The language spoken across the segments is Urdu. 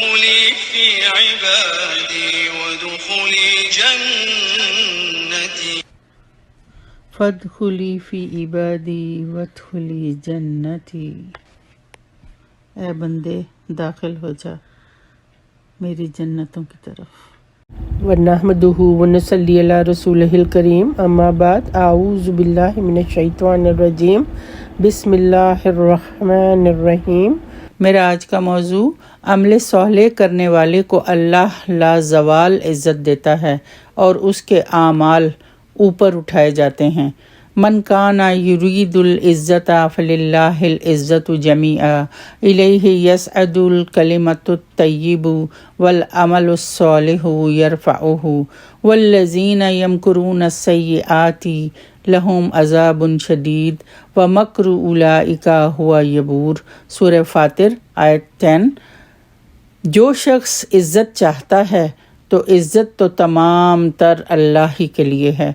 فادخلی فی عبادی وادخلی جنتی فادخلی فی عبادی وادخلی جنتی، اے بندے داخل ہو جا میری جنتوں کی طرف۔ وَنَحْمَدُهُ وَنُصَلِّي عَلَىٰ رَسُولِهِ الْكَرِيمِ اما بعد اعوذ باللہ من الشیطان الرجیم بسم اللہ الرحمن الرحیم۔ میرا آج کا موضوع عمل صالح کرنے والے کو اللہ لازوال عزت دیتا ہے اور اس کے اعمال اوپر اٹھائے جاتے ہیں۔ من کان یرید العزت فللہ العزت جمیعا الیہ یصعد الکلمۃ الطیب والعمل الصالح یرفعہ والذین یمکرون السیئات لہم عذاب شدید ومکر اولئک ھو یبور۔ سورہ فاطر آیت 10۔ جو شخص عزت چاہتا ہے تو عزت تو تمام تر اللہ ہی کے لیے ہے۔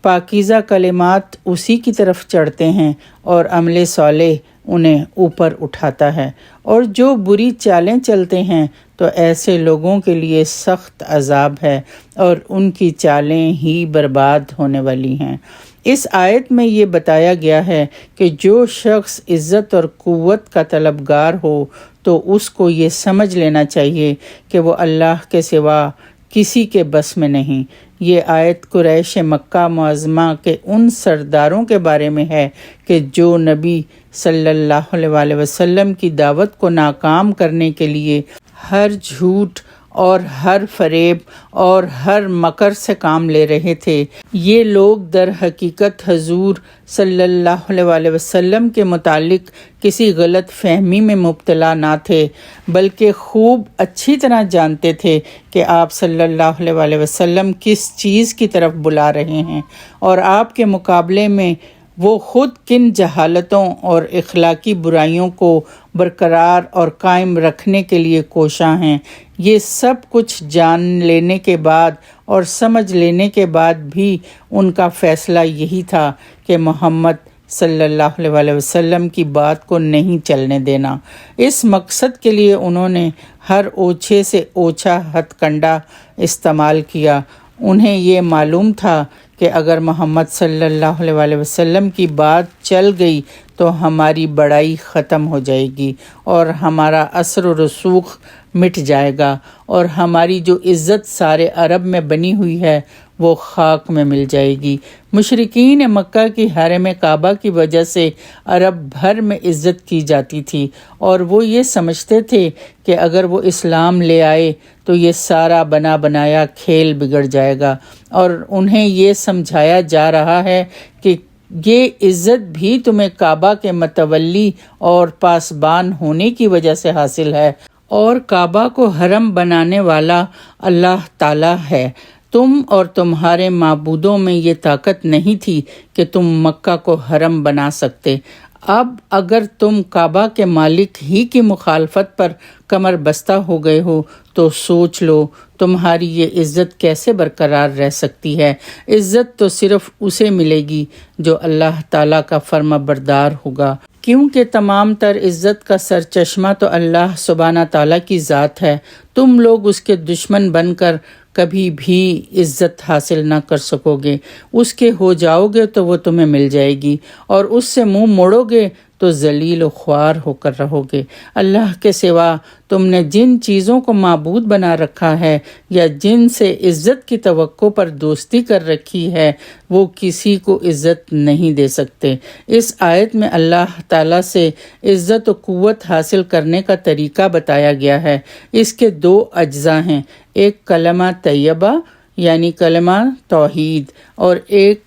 پاکیزہ کلمات اسی کی طرف چڑھتے ہیں اور عمل صالح انہیں اوپر اٹھاتا ہے، اور جو بری چالیں چلتے ہیں تو ایسے لوگوں کے لیے سخت عذاب ہے اور ان کی چالیں ہی برباد ہونے والی ہیں۔ اس آیت میں یہ بتایا گیا ہے کہ جو شخص عزت اور قوت کا طلبگار ہو تو اس کو یہ سمجھ لینا چاہیے کہ وہ اللہ کے سوا کسی کے بس میں نہیں۔ یہ آیت قریش مکہ معظمہ کے ان سرداروں کے بارے میں ہے کہ جو نبی صلی اللہ علیہ وسلم کی دعوت کو ناکام کرنے کے لیے ہر جھوٹ اور ہر فریب اور ہر مکر سے کام لے رہے تھے۔ یہ لوگ در حقیقت حضور صلی اللہ علیہ وسلم کے متعلق کسی غلط فہمی میں مبتلا نہ تھے، بلکہ خوب اچھی طرح جانتے تھے کہ آپ صلی اللہ علیہ وسلم کس چیز کی طرف بلا رہے ہیں، اور آپ کے مقابلے میں وہ خود کن جہالتوں اور اخلاقی برائیوں کو برقرار اور قائم رکھنے کے لیے کوشاں ہیں۔ یہ سب کچھ جان لینے کے بعد اور سمجھ لینے کے بعد بھی ان کا فیصلہ یہی تھا کہ محمد صلی اللہ علیہ وسلم کی بات کو نہیں چلنے دینا۔ اس مقصد کے لیے انہوں نے ہر اوچھے سے اوچھا ہتھ کنڈا استعمال کیا۔ انہیں یہ معلوم تھا کہ اگر محمد صلی اللہ علیہ وسلم کی بات چل گئی تو ہماری بڑائی ختم ہو جائے گی اور ہمارا اثر و رسوخ مٹ جائے گا، اور ہماری جو عزت سارے عرب میں بنی ہوئی ہے وہ خاک میں مل جائے گی۔ مشرکین مکہ کی حرم کعبہ کی وجہ سے عرب بھر میں عزت کی جاتی تھی، اور وہ یہ سمجھتے تھے کہ اگر وہ اسلام لے آئے تو یہ سارا بنا بنایا کھیل بگڑ جائے گا، اور انہیں یہ سمجھایا جا رہا ہے کہ یہ عزت بھی تمہیں کعبہ کے متولی اور پاسبان ہونے کی وجہ سے حاصل ہے، اور کعبہ کو حرم بنانے والا اللہ تعالیٰ ہے۔ تم اور تمہارے معبودوں میں یہ طاقت نہیں تھی کہ تم مکہ کو حرم بنا سکتے۔ اب اگر تم کعبہ کے مالک ہی کی مخالفت پر کمر بستہ ہو گئے ہو تو سوچ لو تمہاری یہ عزت کیسے برقرار رہ سکتی ہے۔ عزت تو صرف اسے ملے گی جو اللہ تعالیٰ کا فرما بردار ہوگا، کیونکہ تمام تر عزت کا سرچشمہ تو اللہ سبحانہ تعالیٰ کی ذات ہے۔ تم لوگ اس کے دشمن بن کر کبھی بھی عزت حاصل نہ کر سکو گے۔ اس کے ہو جاؤ گے تو وہ تمہیں مل جائے گی، اور اس سے منہ موڑو گے تو ذلیل و خوار ہو کر رہو گے۔ اللہ کے سوا تم نے جن چیزوں کو معبود بنا رکھا ہے یا جن سے عزت کی توقع پر دوستی کر رکھی ہے وہ کسی کو عزت نہیں دے سکتے۔ اس آیت میں اللہ تعالیٰ سے عزت و قوت حاصل کرنے کا طریقہ بتایا گیا ہے۔ اس کے دو اجزاء ہیں، ایک کلمہ طیبہ یعنی کلمہ توحید، اور ایک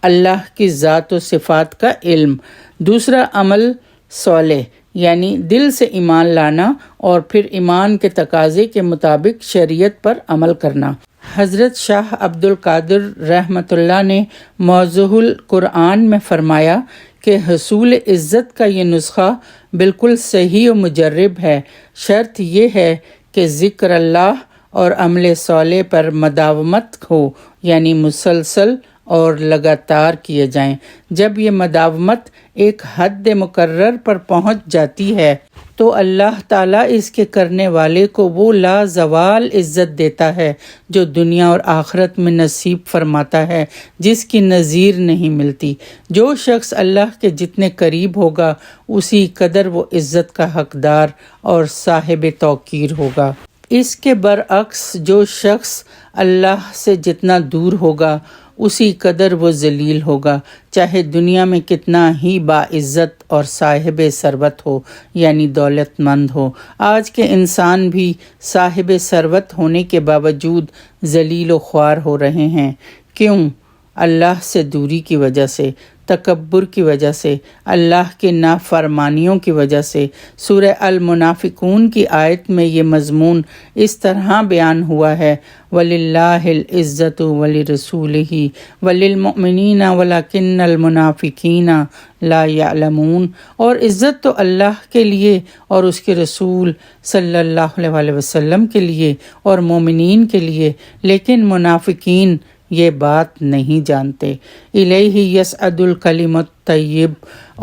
اللہ کی ذات و صفات کا علم۔ دوسرا عمل صالح یعنی دل سے ایمان لانا اور پھر ایمان کے تقاضے کے مطابق شریعت پر عمل کرنا۔ حضرت شاہ عبد القادر رحمۃ اللہ نے موضوع القرآن میں فرمایا کہ حصول عزت کا یہ نسخہ بالکل صحیح و مجرب ہے، شرط یہ ہے کہ ذکر اللہ اور عمل صالح پر مداومت ہو، یعنی مسلسل اور لگاتار کیے جائیں۔ جب یہ مداومت ایک حد مقرر پر پہنچ جاتی ہے تو اللہ تعالیٰ اس کے کرنے والے کو وہ لازوال عزت دیتا ہے جو دنیا اور آخرت میں نصیب فرماتا ہے، جس کی نظیر نہیں ملتی۔ جو شخص اللہ کے جتنے قریب ہوگا اسی قدر وہ عزت کا حقدار اور صاحب توقیر ہوگا۔ اس کے برعکس جو شخص اللہ سے جتنا دور ہوگا اسی قدر وہ ذلیل ہوگا، چاہے دنیا میں کتنا ہی باعزت اور صاحب ثروت ہو، یعنی دولت مند ہو۔ آج کے انسان بھی صاحب ثروت ہونے کے باوجود ذلیل و خوار ہو رہے ہیں۔ کیوں؟ اللہ سے دوری کی وجہ سے، تکبر کی وجہ سے، اللہ کے نافرمانیوں کی وجہ سے۔ سورہ المنافقون کی آیت میں یہ مضمون اس طرح بیان ہوا ہے، وَلِلَّهِ الْعِزَّةُ وَلِرَسُولِهِ وَلِلْمُؤْمِنِينَ وَلَكِنَّ الْمُنَافِقِينَ لَا يَعْلَمُونَ۔ اور عزت تو اللہ کے لیے اور اس کے رسول صلی اللہ علیہ وسلم کے لیے اور مومنین کے لیے، لیکن منافقین یہ بات نہیں جانتے۔ الیہ یصعد الکلم الطیب،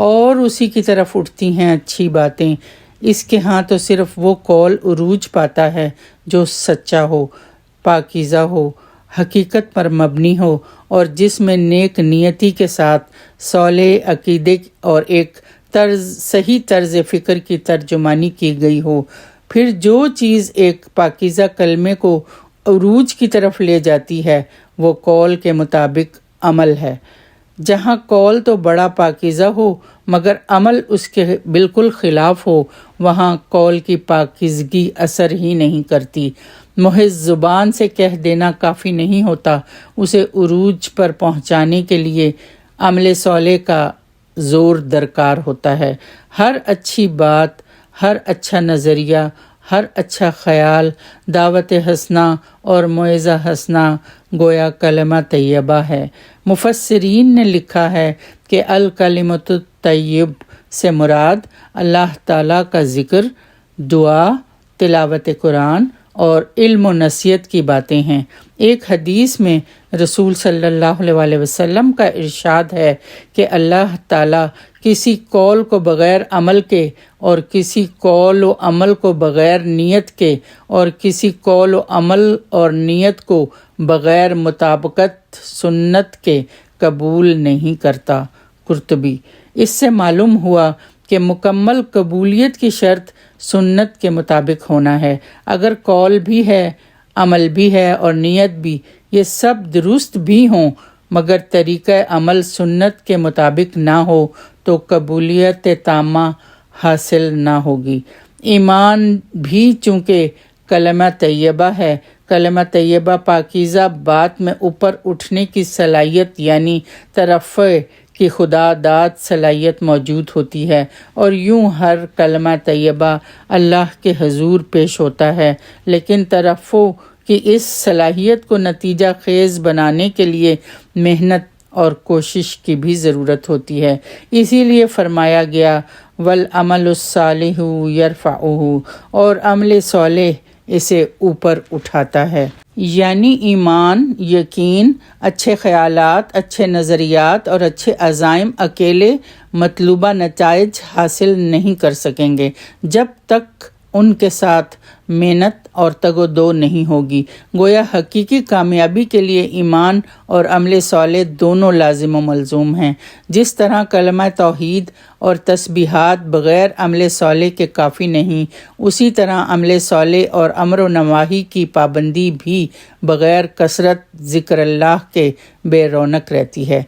اور اسی کی طرف اٹھتی ہیں اچھی باتیں۔ اس کے ہاں تو صرف وہ قول عروج پاتا ہے جو سچا ہو، پاکیزہ ہو، حقیقت پر مبنی ہو، اور جس میں نیک نیتی کے ساتھ صالح عقیدے اور ایک صحیح طرز فکر کی ترجمانی کی گئی ہو۔ پھر جو چیز ایک پاکیزہ کلمے کو عروج کی طرف لے جاتی ہے وہ قول کے مطابق عمل ہے۔ جہاں قول تو بڑا پاکیزہ ہو مگر عمل اس کے بالکل خلاف ہو، وہاں قول کی پاکیزگی اثر ہی نہیں کرتی۔ محض زبان سے کہہ دینا کافی نہیں ہوتا، اسے عروج پر پہنچانے کے لیے عمل صالح کا زور درکار ہوتا ہے۔ ہر اچھی بات، ہر اچھا نظریہ، ہر اچھا خیال، دعوت حسنہ اور موعظہ حسنہ گویا کلمہ طیبہ ہے۔ مفسرین نے لکھا ہے کہ الکلمۃ الطیب سے مراد اللہ تعالیٰ کا ذکر، دعا، تلاوت قرآن اور علم و نصیحت کی باتیں ہیں۔ ایک حدیث میں رسول صلی اللہ علیہ وسلم کا ارشاد ہے کہ اللہ تعالیٰ کسی قول کو بغیر عمل کے اور کسی قول و عمل کو بغیر نیت کے اور کسی قول و عمل اور نیت کو بغیر مطابقت سنت کے قبول نہیں کرتا۔ قرطبی۔ اس سے معلوم ہوا کہ مکمل قبولیت کی شرط سنت کے مطابق ہونا ہے۔ اگر قول بھی ہے، عمل بھی ہے اور نیت بھی، یہ سب درست بھی ہوں مگر طریقہ عمل سنت کے مطابق نہ ہو تو قبولیت تامہ حاصل نہ ہوگی۔ ایمان بھی چونکہ کلمہ طیبہ ہے، کلمہ طیبہ پاکیزہ بات میں اوپر اٹھنے کی صلاحیت یعنی ترفع کی خدا داد صلاحیت موجود ہوتی ہے، اور یوں ہر کلمہ طیبہ اللہ کے حضور پیش ہوتا ہے، لیکن ترفع کی اس صلاحیت کو نتیجہ خیز بنانے کے لیے محنت اور کوشش کی بھی ضرورت ہوتی ہے۔ اسی لیے فرمایا گیا والعمل الصالح یرفعہ، اور عمل صالح اسے اوپر اٹھاتا ہے۔ یعنی ایمان، یقین، اچھے خیالات، اچھے نظریات اور اچھے عزائم اکیلے مطلوبہ نتائج حاصل نہیں کر سکیں گے جب تک ان کے ساتھ محنت اور تگ و دو نہیں ہوگی۔ گویا حقیقی کامیابی کے لیے ایمان اور عمل صالح دونوں لازم و ملزوم ہیں۔ جس طرح کلمہ توحید اور تسبیحات بغیر عمل صالح کے کافی نہیں، اسی طرح عمل صالح اور امر و نواہی کی پابندی بھی بغیر کثرت ذکر اللہ کے بے رونق رہتی ہے۔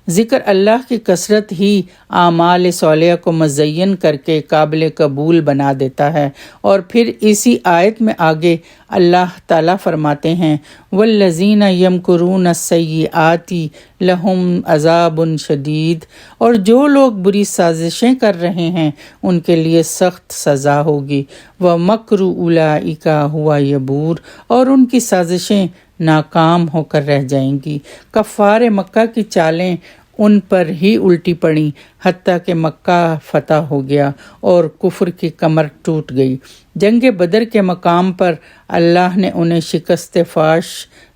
ذکر اللہ کی کثرت ہی اعمال صالحہ کو مزین کر کے قابل قبول بنا دیتا ہے۔ اور پھر اسی آیت میں آگے اللہ تعالیٰ فرماتے ہیں والذین یمکرون السیئات لہم عذاب شدید، اور جو لوگ بری سازشیں کر رہے ہیں ان کے لیے سخت سزا ہوگی۔ ومکر اولئک ھو یبور، اور ان کی سازشیں ناکام ہو کر رہ جائیں گی۔ کفار مکہ کی چالیں ان پر ہی الٹی پڑیں حتیٰ کہ مکہ فتح ہو گیا اور کفر کی کمر ٹوٹ گئی۔ جنگ بدر کے مقام پر اللہ نے انہیں شکست فاش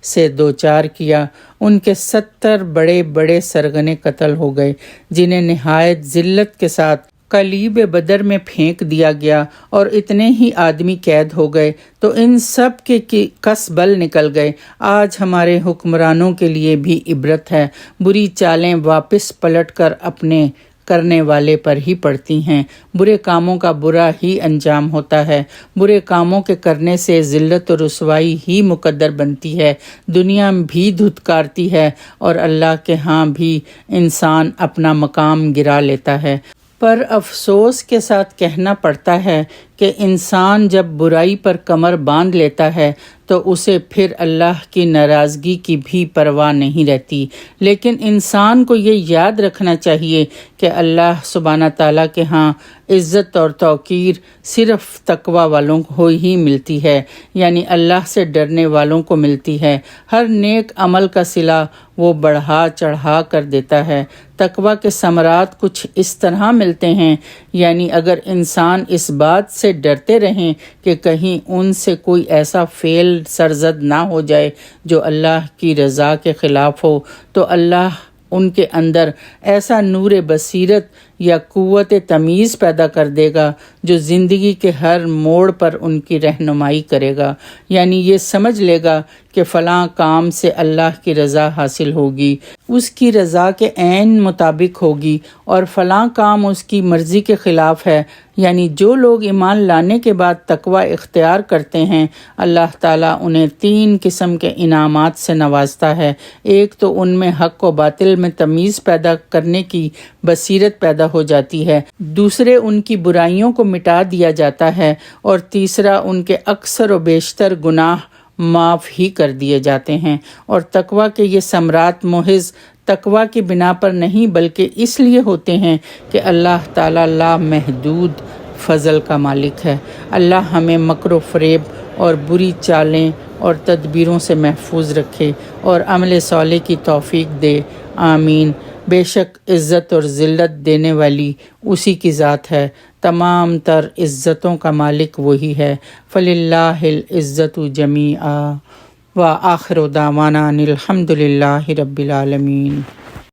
سے دوچار کیا۔ ان کے 70 بڑے بڑے سرغنے قتل ہو گئے جنہیں نہایت ذلت کے ساتھ قلیب بدر میں پھینک دیا گیا، اور اتنے ہی آدمی قید ہو گئے تو ان سب کے کس بل نکل گئے۔ آج ہمارے حکمرانوں کے لیے بھی عبرت ہے، بری چالیں واپس پلٹ کر اپنے کرنے والے پر ہی پڑتی ہیں۔ برے کاموں کا برا ہی انجام ہوتا ہے، برے کاموں کے کرنے سے ذلت و رسوائی ہی مقدر بنتی ہے، دنیا بھی دھتکارتی ہے اور اللہ کے ہاں بھی انسان اپنا مقام گرا لیتا ہے۔ پر افسوس کے ساتھ کہنا پڑتا ہے کہ انسان جب برائی پر کمر باندھ لیتا ہے تو اسے پھر اللہ کی ناراضگی کی بھی پرواہ نہیں رہتی۔ لیکن انسان کو یہ یاد رکھنا چاہیے کہ اللہ سبحانہ تعالیٰ کے ہاں عزت اور توقیر صرف تقوی والوں کو ہی ملتی ہے، یعنی اللہ سے ڈرنے والوں کو ملتی ہے۔ ہر نیک عمل کا صلہ وہ بڑھا چڑھا کر دیتا ہے۔ تقوی کے ثمرات کچھ اس طرح ملتے ہیں، یعنی اگر انسان اس بات سے ڈرتے رہیں کہ کہیں ان سے کوئی ایسا فعل سرزد نہ ہو جائے جو اللہ کی رضا کے خلاف ہو، تو اللہ ان کے اندر ایسا نور بصیرت یا قوت تمیز پیدا کر دے گا جو زندگی کے ہر موڑ پر ان کی رہنمائی کرے گا، یعنی یہ سمجھ لے گا کہ فلاں کام سے اللہ کی رضا حاصل ہوگی، اس کی رضا کے عین مطابق ہوگی، اور فلاں کام اس کی مرضی کے خلاف ہے۔ یعنی جو لوگ ایمان لانے کے بعد تقوی اختیار کرتے ہیں، اللہ تعالیٰ انہیں 3 قسم کے انعامات سے نوازتا ہے۔ ایک تو ان میں حق و باطل میں تمیز پیدا کرنے کی بصیرت پیدا ہو جاتی ہے، دوسرے ان کی برائیوں کو مٹا دیا جاتا ہے، اور تیسرا ان کے اکثر و بیشتر گناہ معاف ہی کر دیے جاتے ہیں۔ اور تقوی کے یہ ثمرات محض تقوی کی بنا پر نہیں بلکہ اس لیے ہوتے ہیں کہ اللہ تعالیٰ لامحدود فضل کا مالک ہے۔ اللہ ہمیں مکر و فریب اور بری چالیں اور تدبیروں سے محفوظ رکھے اور عمل صالح کی توفیق دے، آمین۔ بے شک عزت اور ذلت دینے والی اسی کی ذات ہے، تمام تر عزتوں کا مالک وہی ہے۔ فللہ العزت جمیعا وآخر دعوانا ان الحمد للہ رب العالمین۔